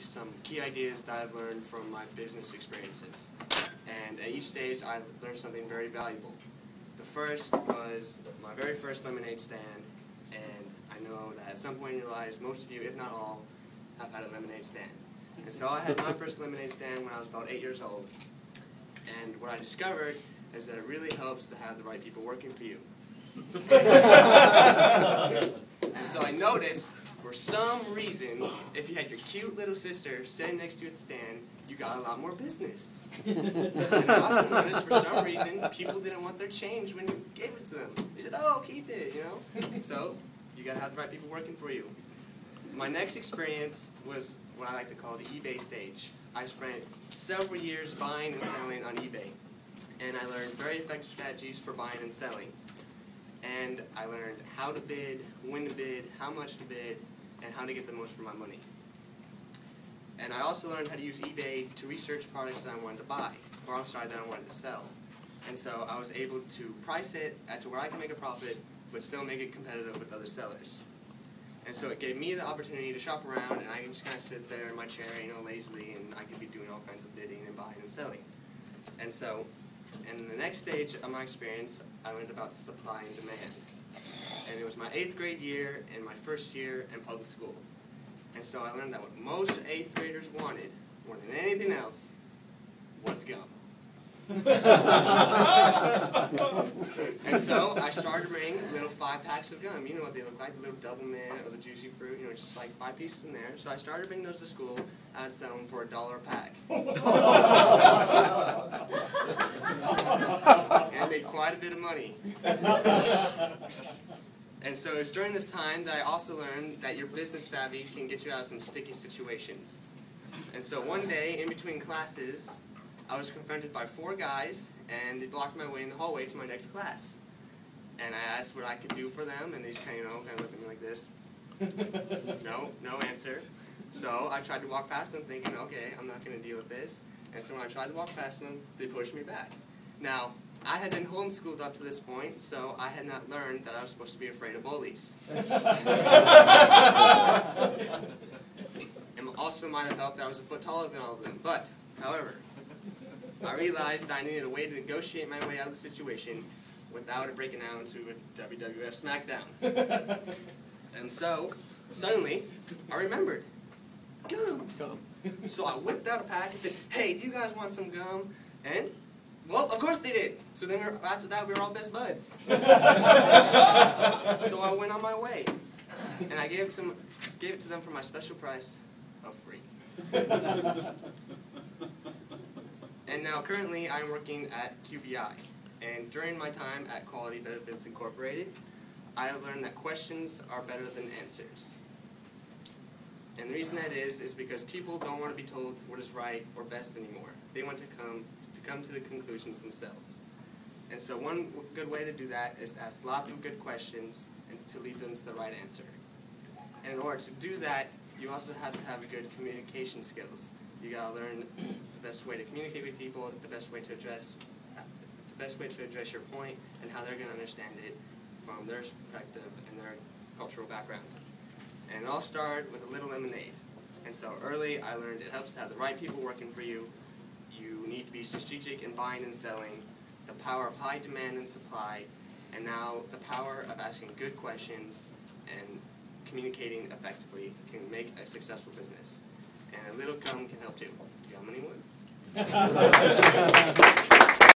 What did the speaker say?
some key ideas that I've learned from my business experiences. And at each stage, I've learned something very valuable. The first was my very first lemonade stand, and I know that at some point in your lives, most of you, if not all, have had a lemonade stand. And so I had my first lemonade stand when I was about 8 years old. And what I discovered is that it really helps to have the right people working for you. And so I noticed, for some reason, if you had your cute little sister sitting next to you at the stand, you got a lot more business. And I also noticed, for some reason, people didn't want their change when you gave it to them. They said, oh, keep it, you know? So you got to have the right people working for you. My next experience was what I like to call the eBay stage. I spent several years buying and selling on eBay. And I learned very effective strategies for buying and selling. And I learned how to bid, when to bid, how much to bid, and how to get the most for my money. And I also learned how to use eBay to research products that I wanted to buy, or that I wanted to sell. And so I was able to price it to where I can make a profit, but still make it competitive with other sellers. And so it gave me the opportunity to shop around, and I can just kind of sit there in my chair, you know, lazily, and I could be doing all kinds of bidding and buying and selling. And so, in the next stage of my experience, I learned about supply and demand. And it was my 8th grade year and my first year in public school. And so I learned that what most 8th graders wanted, more than anything else, was gum. And so I started bringing little 5-packs of gum. You know what they look like, the little double mint or the juicy fruit, you know, just like 5 pieces in there. So I started bringing those to school. I'd sell them for $1 a pack. And I made quite a bit of money. And so it was during this time that I also learned that your business savvy can get you out of some sticky situations. And so one day, in between classes, I was confronted by 4 guys, and they blocked my way in the hallway to my next class. And I asked what I could do for them, and they just kind of looked at me like this. No answer. So I tried to walk past them thinking, okay, I'm not going to deal with this. And so when I tried to walk past them, they pushed me back. Now, I had been homeschooled up to this point, so I had not learned that I was supposed to be afraid of bullies. And also might have helped that I was a foot taller than all of them. But, however, I realized I needed a way to negotiate my way out of the situation without it breaking out into a WWF SmackDown. And so, suddenly, I remembered. Gum! So I whipped out a pack and said, hey, do you guys want some gum? And, well, of course they did. So then after that, we were all best buds. So I went on my way. And I gave it to them for my special price of free. And now, currently, I'm working at QBI. And during my time at Quality Benefits Incorporated, I have learned that questions are better than answers. And the reason that is because people don't want to be told what is right or best anymore. They want to come to the conclusions themselves. And so one good way to do that is to ask lots of good questions and to lead them to the right answer. And in order to do that, you also have to have good communication skills. You gotta learn the best way to communicate with people, the best way to address your point, and how they're gonna understand it from their perspective and their cultural background. And it all started with a little lemonade. And so early, I learned it helps to have the right people working for you. You need to be strategic in buying and selling, the power of high demand and supply, and now the power of asking good questions and communicating effectively can make a successful business. And a little gum can help too. Gum anyone?